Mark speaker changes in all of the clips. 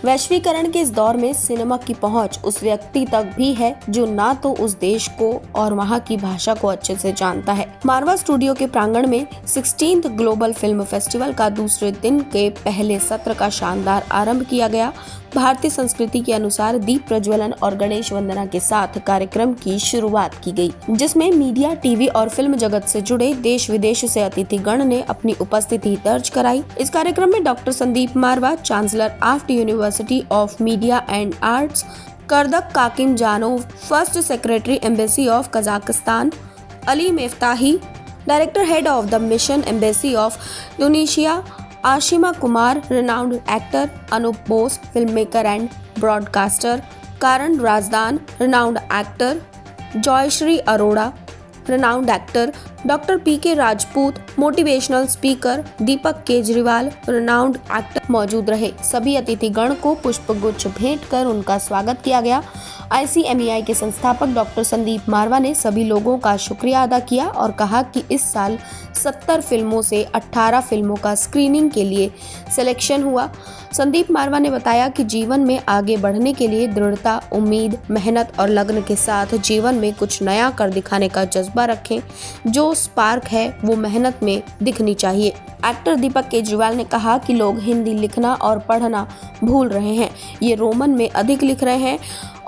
Speaker 1: वैश्वीकरण के इस दौर में सिनेमा की पहुंच उस व्यक्ति तक भी है जो ना तो उस देश को और वहां की भाषा को अच्छे से जानता है। मारवा स्टूडियो के प्रांगण में 16th ग्लोबल फिल्म फेस्टिवल का दूसरे दिन के पहले सत्र का शानदार आरंभ किया गया। भारतीय संस्कृति के अनुसार दीप प्रज्वलन और गणेश वंदना के साथ कार्यक्रम की शुरुआत की गई, जिसमें मीडिया, टीवी और फिल्म जगत से जुड़े देश विदेश से अतिथिगण ने अपनी उपस्थिति दर्ज कराई। इस कार्यक्रम में doctor Sandeep Marwah, chancellor of university of media and arts, Ardak Kakimzhanov, first secretary embassy of Kazakhstan, Ali Meftahi, director head of the mission embassy of Tunisia, Ashima Kumar, renowned actor, Anup Bose, filmmaker and broadcaster, Karan Razdan, renowned actor, Joyshree Arora, renowned actor, doctor P K Rajput, motivational speaker, Deepak Kejriwal, renowned actor मौजूद रहे। सभी अतिथिगण को पुष्पगुच्छ भेंट कर उनका स्वागत किया गया। ICMEI के संस्थापक डॉक्टर संदीप मारवा ने सभी लोगों का शुक्रिया अदा किया और कहा कि इस साल 70 फिल्मों से 18 फिल्मों का स्क्रीनिंग के लिए सिलेक्शन हुआ। संदीप मारवा ने बताया कि जीवन में आगे बढ़ने के लिए दृढ़ता, उम्मीद, मेहनत और लगन के साथ जीवन में कुछ नया कर दिखाने का जज्बा रखें। जो स्पार्क है वो मेहनत में दिखनी चाहिए। एक्टर दीपक केजरीवाल ने कहा कि लोग हिंदी लिखना और पढ़ना भूल रहे हैं, ये रोमन में अधिक लिख रहे हैं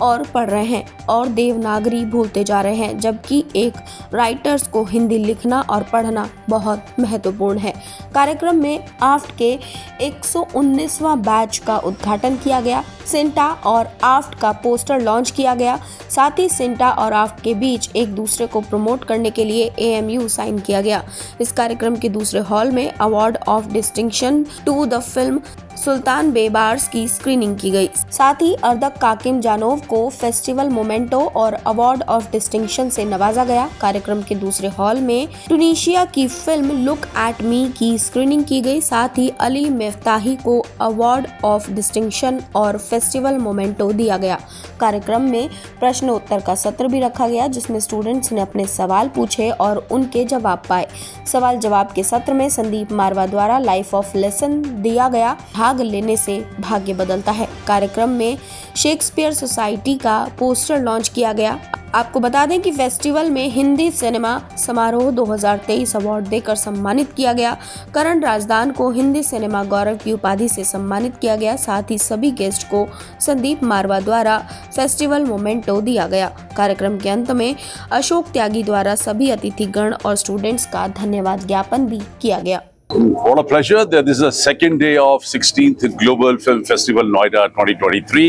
Speaker 1: और पढ़ रहे हैं और देवनागरी भूलते जा रहे हैं, जबकि एक राइटर्स को हिंदी लिखना और पढ़ना बहुत महत्वपूर्ण है। कार्यक्रम में आफ्ट के 119वां बैच का उद्घाटन किया गया। सिंटा और आफ्ट का पोस्टर लॉन्च किया गया। साथ ही सिंटा और आफ्ट के बीच एक दूसरे को प्रमोट करने के लिए AMU साइन किया गया। इस कार्यक्रम के दूसरे हॉल में award of distinction to the film Sultan Baybars की स्क्रीनिंग की गई। साथ ही अर्दक काकिमजानोव को फेस्टिवल मोमेंटो और अवार्ड ऑफ डिस्टिंक्शन से नवाजा गया। कार्यक्रम के दूसरे हॉल में ट्यूनीशिया की फिल्म लुक एट मी की स्क्रीनिंग की गई। साथ ही अली मेफ्ताही को अवार्ड ऑफ डिस्टिंक्शन और फेस्टिवल मोमेंटो दिया गया। कार्यक्रम में प्रश्न उत्तर का सत्र भी रखा गया, जिसमें स्टूडेंट्स ने अपने सवाल पूछे और उनके जवाब पाए। सवाल जवाब के सत्र में संदीप मारवा द्वारा लाइफ ऑफ लेसन दिया गया। भाग लेने से भाग्य बदलता है। कार्यक्रम में शेक्सपियर सोसाइटी का पोस्टर लॉन्च किया गया। आपको बता दें कि फेस्टिवल में हिंदी सिनेमा समारोह 2023 अवार्ड देकर सम्मानित किया गया। करण राजदान को हिंदी सिनेमा गौरव की उपाधि से सम्मानित किया गया। साथ ही सभी गेस्ट को संदीप मारवा द्वारा फेस्टिवल मोमेंटो दिया गया। कार्यक्रम के अंत में अशोक त्यागी द्वारा सभी अतिथिगण और स्टूडेंट्स का धन्यवाद ज्ञापन भी किया गया।
Speaker 2: What a pleasure. This is the second day of 16th Global Film Festival Noida 2023.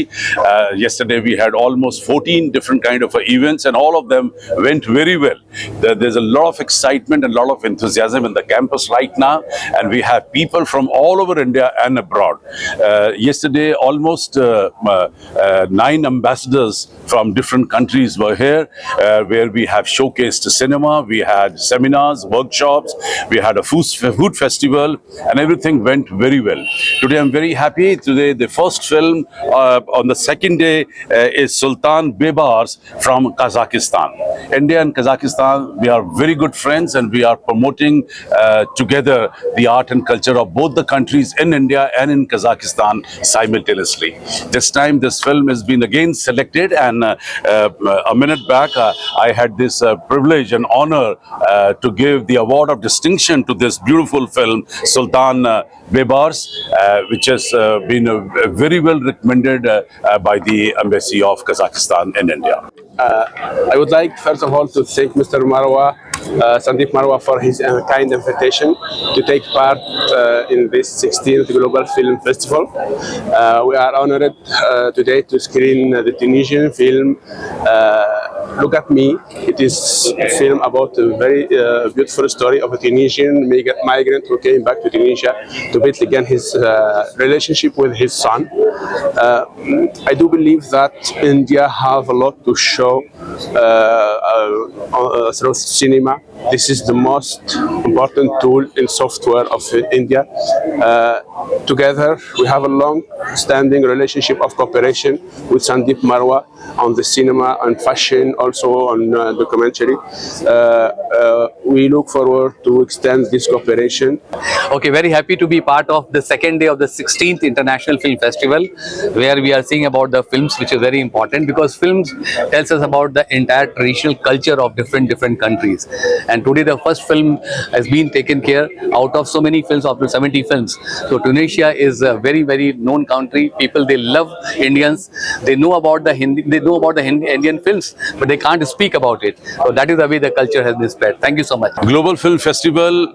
Speaker 2: Yesterday we had almost 14 different kind of events and all of them went very well. There's a lot of excitement and a lot of enthusiasm in the campus right now, and we have people from all over India and abroad. Yesterday almost 9 ambassadors from different countries were here, where we have showcased cinema, we had seminars, workshops, we had a food festival, and everything went very well. Today I'm very happy. Today the first film on the second day is Sultan Bebars from Kazakhstan. India and Kazakhstan, we are very good friends, and we are promoting together the art and culture of both the countries in India and in Kazakhstan simultaneously. This time this film has been again selected, and a minute back I had this privilege and honor to give the award of distinction to this beautiful film Sultan Bebars, which has been very well recommended by the Embassy of Kazakhstan in India.
Speaker 3: I would like first of all to thank Mr. Marwa, Sandeep Marwa, for his kind invitation to take part in this 16th Global Film Festival. We are honored today to screen the Tunisian film Look at Me. It is a film about a very beautiful story of a Tunisian migrant who came back to Tunisia to build again his relationship with his son. I do believe that India have a lot to show through cinema, this is the most important tool in software of India. Together, we have a long-standing relationship of cooperation with Sandeep Marwa on the cinema, on fashion, also on documentary. We look forward to extend this cooperation.
Speaker 4: Okay, very happy to be part of the second day of the 16th International Film Festival, where we are seeing about the films, which is very important because films tells us about the entire traditional culture of different countries. And today the first film has been taken care out of so many films, up to 70 films. So Tunisia is a very known country. People, they love Indians. They know about the Indian films, but they can't speak about it. So that is the way the culture has been spread. Thank you so much.
Speaker 2: Global film festival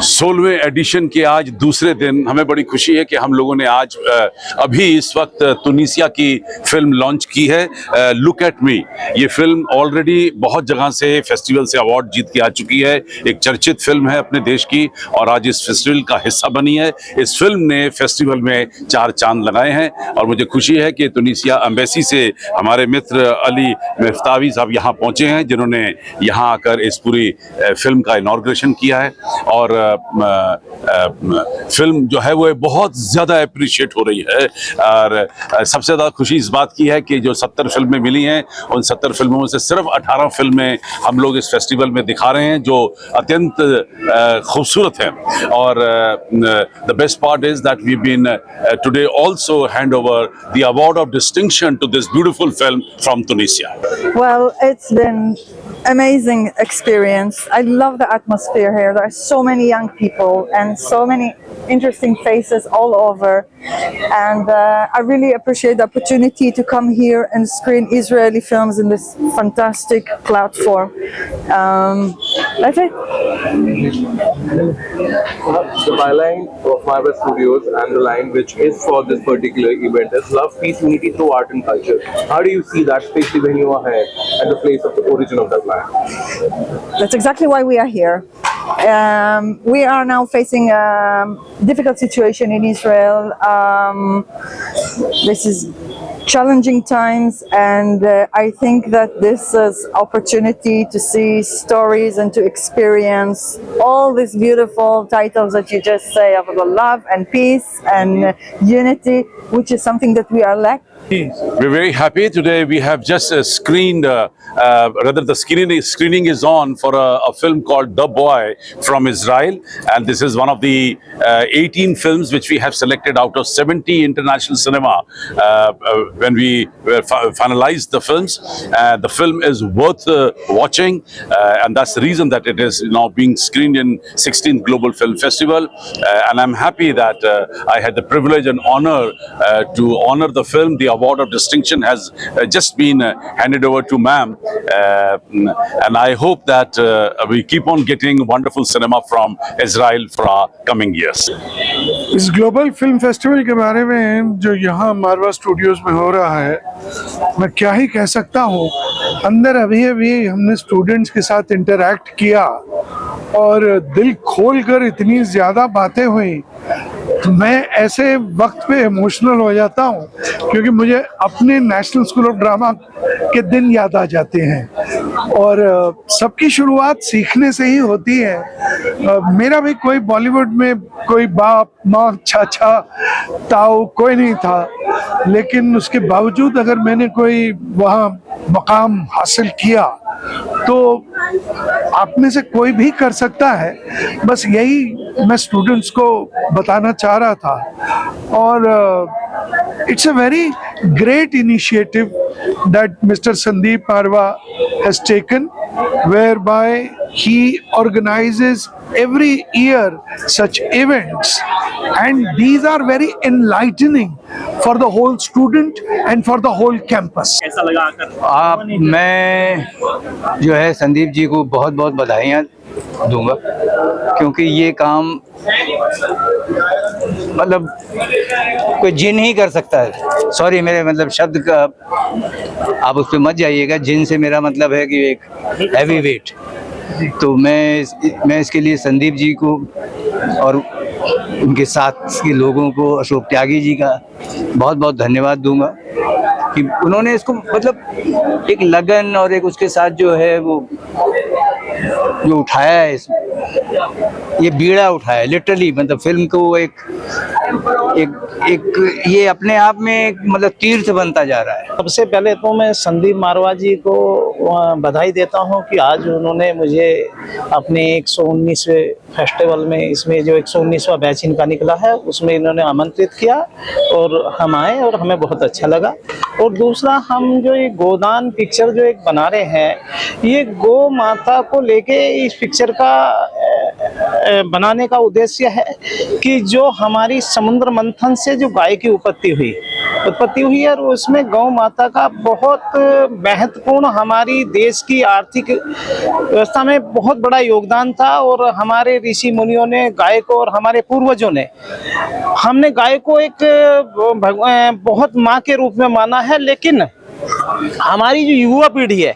Speaker 2: 16वें edition के आज दूसरे दिन हमें बड़ी खुशी है कि हम लोगों ने आज अभी इस वक्त तुनीसिया की फिल्म लॉन्च की है, लुक एट मी। ये फिल्म ऑलरेडी बहुत जगह से फेस्टिवल से अवार्ड जीत के आ चुकी है, एक चर्चित फिल्म है अपने देश की और आज इस फेस्टिवल का हिस्सा बनी है। इस फिल्म ने फेस्टिवल में 4 चांद लगाए हैं और मुझे खुशी है कि तुनीसिया एम्बेसी से हमारे मित्र अली मिफ्तावी साहब यहाँ पहुँचे हैं, जिन्होंने यहाँ आकर इस पूरी फिल्म का इनॉग्रेशन किया है और फिल्म जो है वो बहुत ज़्यादा अप्रिशिएट हो रही है। और सबसे ज़्यादा खुशी इस बात की है कि जो 70 फिल्में मिली हैं, उन 70 फिल्मों में से सिर्फ 18 फिल्में हम लोग इस फेस्टिवल में दिखा रहे हैं, जो अत्यंत खूबसूरत हैं। और the best part is that we been today also hand over the award of distinction to this beautiful film from Tunisia.
Speaker 5: Well, it's been amazing experience. I love the atmosphere here. There are so many young people and so many interesting faces all over, and I really appreciate the opportunity to come here and screen Israeli films in this fantastic platform. That's it.
Speaker 6: The byline of Marvel Studios and the line which is for this particular event is love, peace, unity through art and culture. How do you see that, especially when you are here at the place of the origin of that line?
Speaker 5: That's exactly why we are here. We are now facing a difficult situation in Israel. This is challenging times, and I think that this is opportunity to see stories and to experience all these beautiful titles that you just say of the love and peace and unity, which is something that we are lacking.
Speaker 2: We're very happy today. We have just screened, rather the screening is on for a film called The Boy from Israel, and this is one of the 18 films which we have selected out of 70 international cinema when we finalized the films. The film is worth watching, and that's the reason that it is now being screened in 16th Global Film Festival. And I'm happy that I had the privilege and honor to honor the film. The award of distinction has just been handed over to ma'am, and I hope that we keep on getting wonderful cinema from Israel for our coming years.
Speaker 7: इस global film festival के बारे में जो यहाँ मारवा studios में हो रहा है, मैं क्या ही कह सकता हूँ। अंदर अभी हमने स्टूडेंट्स के साथ इंटरैक्ट किया और दिल खोलकर इतनी ज़्यादा बातें हुई। मैं ऐसे वक्त पे इमोशनल हो जाता हूँ क्योंकि मुझे अपने नेशनल स्कूल ऑफ ड्रामा के दिन याद आ जाते हैं और सबकी शुरुआत सीखने से ही होती है। मेरा भी कोई बॉलीवुड में कोई बाप माँ चाचा ताऊ कोई नहीं था, लेकिन उसके बावजूद अगर मैंने कोई वहाँ मकाम हासिल किया तो आप में से कोई भी कर सकता है। बस यही मैं स्टूडेंट्स को बताना चाह रहा था। और it's a very great initiative that Mr. Sandeep Marwa has taken, whereby he organizes every year such events, and these are very enlightening for the whole student and for the whole campus.
Speaker 8: मैं जो है संदीप जी को बहुत बहुत बधाइयाँ दूंगा, क्योंकि ये काम मतलब कोई जिन ही कर सकता है। सॉरी मेरे मतलब शब्द का आप उस पर मत जाइएगा, जिन से मेरा मतलब है कि एक हैवी वेट। तो मैं इसके लिए संदीप जी को और उनके साथ के लोगों को, अशोक त्यागी जी का बहुत बहुत धन्यवाद दूंगा कि उन्होंने इसको मतलब एक लगन और एक उसके साथ जो है वो जो उठाया है इसमें, ये बीड़ा उठाया है लिटरली, मतलब फिल्म को एक ये अपने आप में एक मतलब तीर्थ बनता जा रहा है।
Speaker 9: सबसे पहले तो मैं संदीप मारवा जी को बधाई देता हूं कि आज उन्होंने मुझे अपने 119वें फेस्टिवल में, इसमें जो 119वां बैच इनका निकला है उसमें इन्होंने आमंत्रित किया और हम आए और हमें बहुत अच्छा लगा। और दूसरा, हम जो ये गोदान पिक्चर जो एक बना रहे हैं, ये गौ माता को लेके इस पिक्चर का बनाने का उद्देश्य है कि जो हमारी समुद्र मंथन से जो गाय की उत्पत्ति हुई और उसमें गौ माता का बहुत महत्वपूर्ण हमारी देश की आर्थिक व्यवस्था में बहुत बड़ा योगदान था। और हमारे ऋषि मुनियों ने गाय को, और हमारे पूर्वजों ने, हमने गाय को एक बहुत माँ के रूप में माना है। लेकिन हमारी जो युवा पीढ़ी है,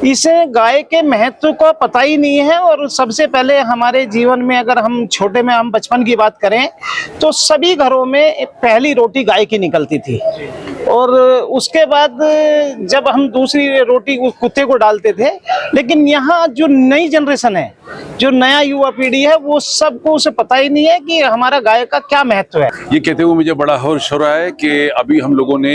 Speaker 9: इसे गाय के महत्व को पता ही नहीं है। और सबसे पहले हमारे जीवन में, अगर हम बचपन की बात करें तो सभी घरों में पहली रोटी गाय की निकलती थी, और उसके बाद जब हम दूसरी रोटी उस कुत्ते को डालते थे। लेकिन यहाँ जो नई जनरेशन है, जो नया युवा पीढ़ी है, वो सबको उसे पता ही नहीं है कि हमारा गाय का क्या महत्व है।
Speaker 2: ये कहते हुए मुझे बड़ा हर्ष हो रहा है कि अभी हम लोगों ने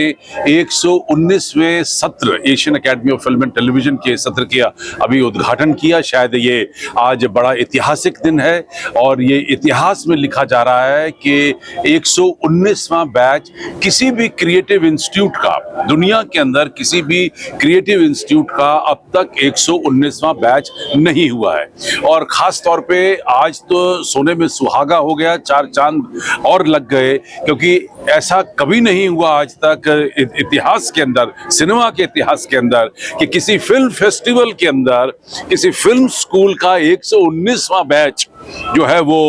Speaker 2: 119वें सत्र Asian academy of film and television के सत्र का अभी उद्घाटन किया। शायद ये आज बड़ा ऐतिहासिक दिन है और ये इतिहास में लिखा जा रहा है कि 119वां बैच किसी भी क्रिएटिव इंस्टीट्यूट का, दुनिया के अंदर किसी भी क्रिएटिव इंस्टीट्यूट का अब तक 119वां बैच नहीं हुआ है। और खास तौर पे आज तो सोने में सुहागा हो गया, 4 चांद और लग गए, क्योंकि ऐसा कभी नहीं हुआ आज तक इतिहास के अंदर, सिनेमा के इतिहास के अंदर, कि किसी फिल्म फेस्टिवल के अंदर किसी फिल्म स्कूल का 119वां बैच जो है वो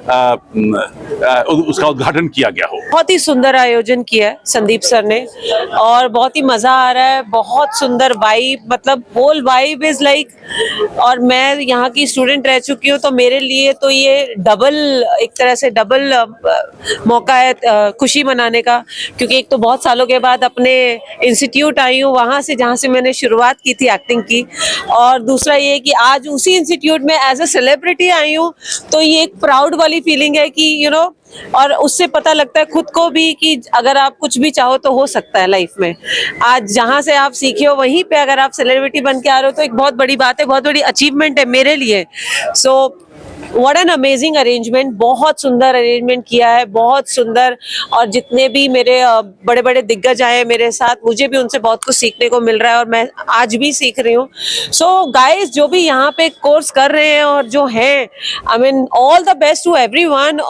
Speaker 2: उसका उद्घाटन किया गया हो।
Speaker 10: बहुत ही सुंदर आयोजन किया है संदीप सर ने, और बहुत ही मजा आ रहा है। बहुत सुंदर वाइब, मतलब होल वाइब इज लाइक, और मैं यहाँ की स्टूडेंट रह चुकी हूँ तो मेरे लिए तो ये डबल, एक तरह से डबल मौका है खुशी मनाने का, क्योंकि एक तो बहुत सालों के बाद अपने इंस्टीट्यूट आई हूँ, वहाँ से जहाँ से मैंने शुरुआत की थी एक्टिंग की, और दूसरा ये कि आज उसी इंस्टीट्यूट में एज अ सेलिब्रिटी आई हूँ, तो ये एक प्राउड वाली फीलिंग है कि यू नो, और उससे पता लगता है खुद को भी कि अगर आप कुछ भी चाहो तो हो सकता है लाइफ में। आज जहां से आप सीखे हो वहीं पे अगर आप सेलिब्रिटी बन के आ रहे हो तो एक बहुत बड़ी बात है, बहुत बड़ी अचीवमेंट है मेरे लिए। So what an amazing arrangement, बहुत सुंदर अरेंजमेंट किया है, बहुत सुंदर। और जितने भी मेरे बड़े बड़े दिग्गज आए हैं मेरे साथ, मुझे भी उनसे बहुत कुछ सीखने को मिल रहा है और मैं आज भी सीख रही हूँ। सो गाइस, जो भी यहाँ पे कोर्स कर रहे हैं और जो हैं, I mean all the best to everyone.